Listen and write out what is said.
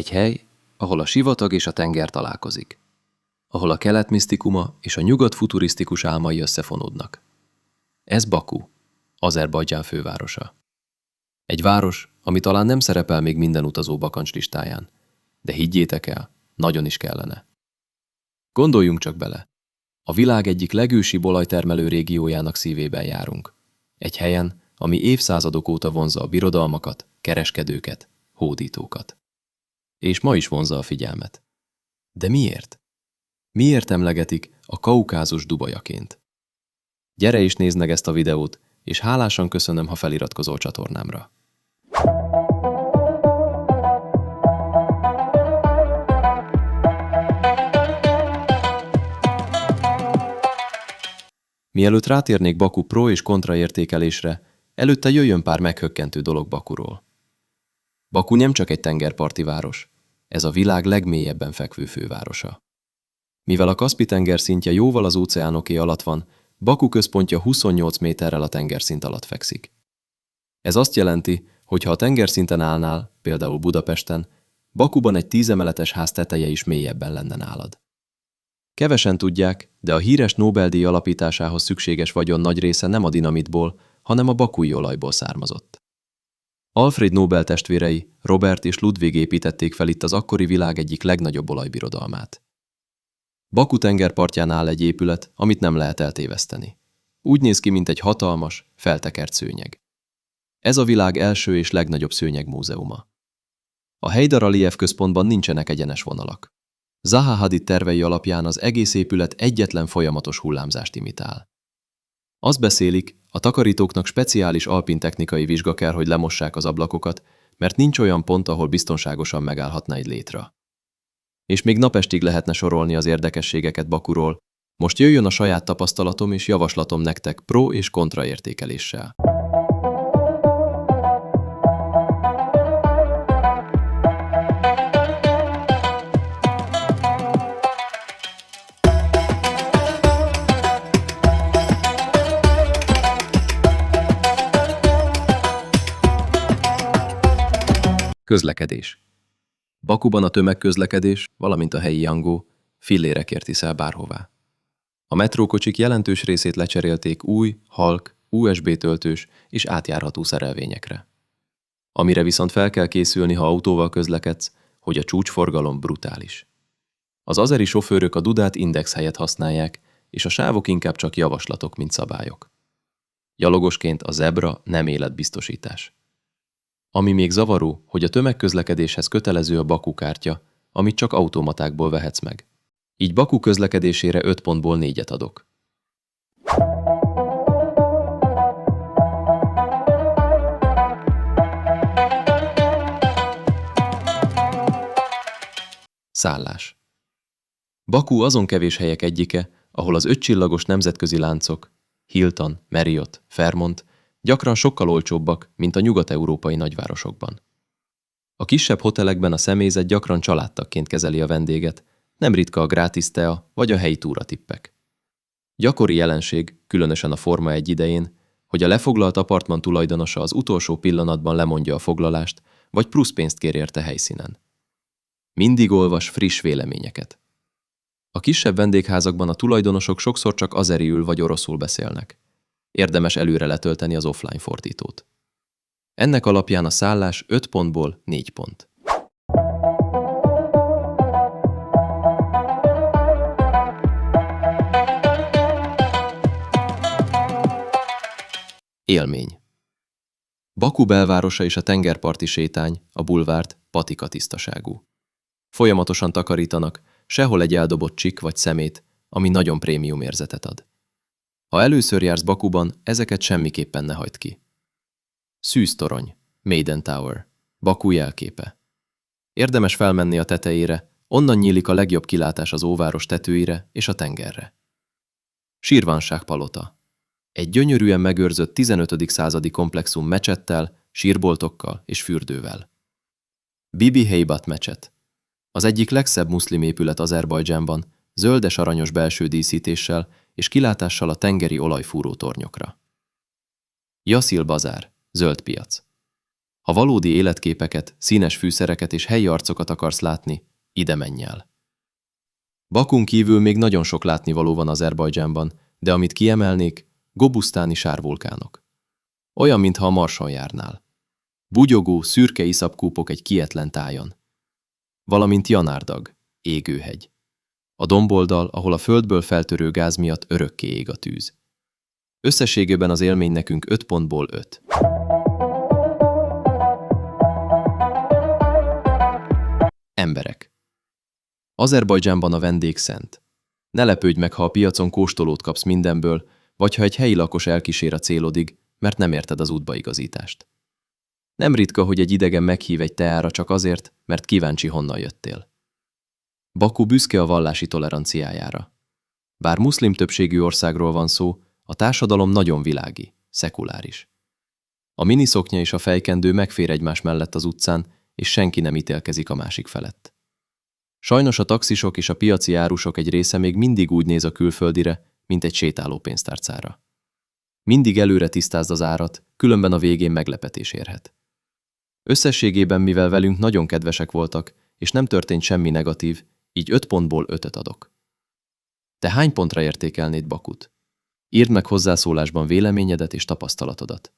Egy hely, ahol a sivatag és a tenger találkozik. Ahol a kelet misztikuma és a nyugat futurisztikus álmai összefonódnak. Ez Baku, Azerbajdzsán fővárosa. Egy város, ami talán nem szerepel még minden utazó bakancs listáján, de higgyétek el, nagyon is kellene. Gondoljunk csak bele. A világ egyik legősibb olajtermelő régiójának szívében járunk. Egy helyen, ami évszázadok óta vonzza a birodalmakat, kereskedőket, hódítókat. És ma is vonzza a figyelmet. De miért? Miért emlegetik a Kaukázus Dubajaként? Gyere és nézd meg ezt a videót, és hálásan köszönöm, ha feliratkozol csatornámra. Mielőtt rátérnék Baku pro és kontra értékelésre, előtte jöjjön pár meghökkentő dolog Bakuról. Baku nem csak egy tengerparti város, ez a világ legmélyebben fekvő fővárosa. Mivel a Kaszpi-tenger szintje jóval az óceánoké alatt van, Baku központja 28 méterrel a tengerszint alatt fekszik. Ez azt jelenti, hogy ha a tengerszinten állnál, például Budapesten, Bakuban egy 10 emeletes ház teteje is mélyebben lenne nálad. Kevesen tudják, de a híres Nobel-díj alapításához szükséges vagyon nagy része nem a dinamitból, hanem a bakui olajból származott. Alfred Nobel testvérei, Robert és Ludwig építették fel itt az akkori világ egyik legnagyobb olajbirodalmát. Baku tengerpartján áll egy épület, amit nem lehet eltéveszteni. Úgy néz ki, mint egy hatalmas, feltekert szőnyeg. Ez a világ első és legnagyobb szőnyegmúzeuma. A Heydar Aliyev központban nincsenek egyenes vonalak. Zaha Hadid tervei alapján az egész épület egyetlen folyamatos hullámzást imitál. Azt beszélik, a takarítóknak speciális alpin technikai vizsga kell, hogy lemossák az ablakokat, mert nincs olyan pont, ahol biztonságosan megállhatna egy létra. És még napestig lehetne sorolni az érdekességeket Bakuról. Most jöjjön a saját tapasztalatom és javaslatom nektek pro és kontra értékeléssel. Közlekedés. Bakuban a tömegközlekedés, valamint a helyi jangó fillérekért viszel bárhová. A metrókocsik jelentős részét lecserélték új, halk, USB töltős és átjárható szerelvényekre. Amire viszont fel kell készülni, ha autóval közlekedsz, hogy a csúcsforgalom brutális. Az azeri sofőrök a dudát index helyett használják, és a sávok inkább csak javaslatok, mint szabályok. Gyalogosként a zebra nem életbiztosítás. Ami még zavaró, hogy a tömegközlekedéshez kötelező a Baku kártya, amit csak automatákból vehetsz meg. Így Baku közlekedésére 5 pontból 4-et adok. Szállás. Baku azon kevés helyek egyike, ahol az 5 csillagos nemzetközi láncok, Hilton, Marriott, Fairmont, gyakran sokkal olcsóbbak, mint a nyugat-európai nagyvárosokban. A kisebb hotelekben a személyzet gyakran családtagként kezeli a vendéget, nem ritka a gratis tea vagy a helyi túratippek. Gyakori jelenség, különösen a Forma 1 idején, hogy a lefoglalt apartman tulajdonosa az utolsó pillanatban lemondja a foglalást, vagy plusz pénzt kér érte helyszínen. Mindig olvas friss véleményeket. A kisebb vendégházakban a tulajdonosok sokszor csak azeriül vagy oroszul beszélnek. Érdemes előre letölteni az offline fordítót. Ennek alapján a szállás 5 pontból 4 pont. Élmény. Baku belvárosa és a tengerparti sétány, a bulvárt patika tisztaságú. Folyamatosan takarítanak, sehol egy eldobott csik vagy szemét, ami nagyon prémium érzetet ad. Ha először jársz Bakuban, ezeket semmiképpen ne hagyd ki. Szűztorony, Maiden Tower, Baku jelképe. Érdemes felmenni a tetejére, onnan nyílik a legjobb kilátás az óváros tetőire és a tengerre. Sirvanság palota. Egy gyönyörűen megőrzött 15. századi komplexum mecsettel, sírboltokkal és fürdővel. Bibi Heibat mecset. Az egyik legszebb muszlim épület Azerbajdzsánban, zöldes-aranyos belső díszítéssel és kilátással a tengeri olajfúró tornyokra. Yasil Bazár, zöld piac. Ha valódi életképeket, színes fűszereket és helyi arcokat akarsz látni, ide menj el. Bakun kívül még nagyon sok látnivaló van Azerbajdzsánban, de amit kiemelnék, gobusztáni sárvulkánok. Olyan, mintha a Marson járnál. Bugyogó, szürke iszapkúpok egy kietlen tájon. Valamint Janárdag, égőhegy. A domboldal, ahol a földből feltörő gáz miatt örökké ég a tűz. Összességében az élmény nekünk 5 pontból 5. Emberek. Azerbajdzsánban a vendég szent. Ne lepődj meg, ha a piacon kóstolót kapsz mindenből, vagy ha egy helyi lakos elkísér a célodig, mert nem érted az útbaigazítást. Nem ritka, hogy egy idegen meghív egy teára csak azért, mert kíváncsi, honnan jöttél. Baku büszke a vallási toleranciájára. Bár muszlim többségű országról van szó, a társadalom nagyon világi, szekuláris. A miniszoknya és a fejkendő megfér egymás mellett az utcán, és senki nem ítélkezik a másik felett. Sajnos a taxisok és a piaci árusok egy része még mindig úgy néz a külföldire, mint egy sétáló pénztárcára. Mindig előre tisztázd az árat, különben a végén meglepetés érhet. Összességében, mivel velünk nagyon kedvesek voltak, és nem történt semmi negatív, így 5 pontból 5-öt adok. Te hány pontra értékelnéd Bakut? Írd meg hozzászólásban véleményedet és tapasztalatodat.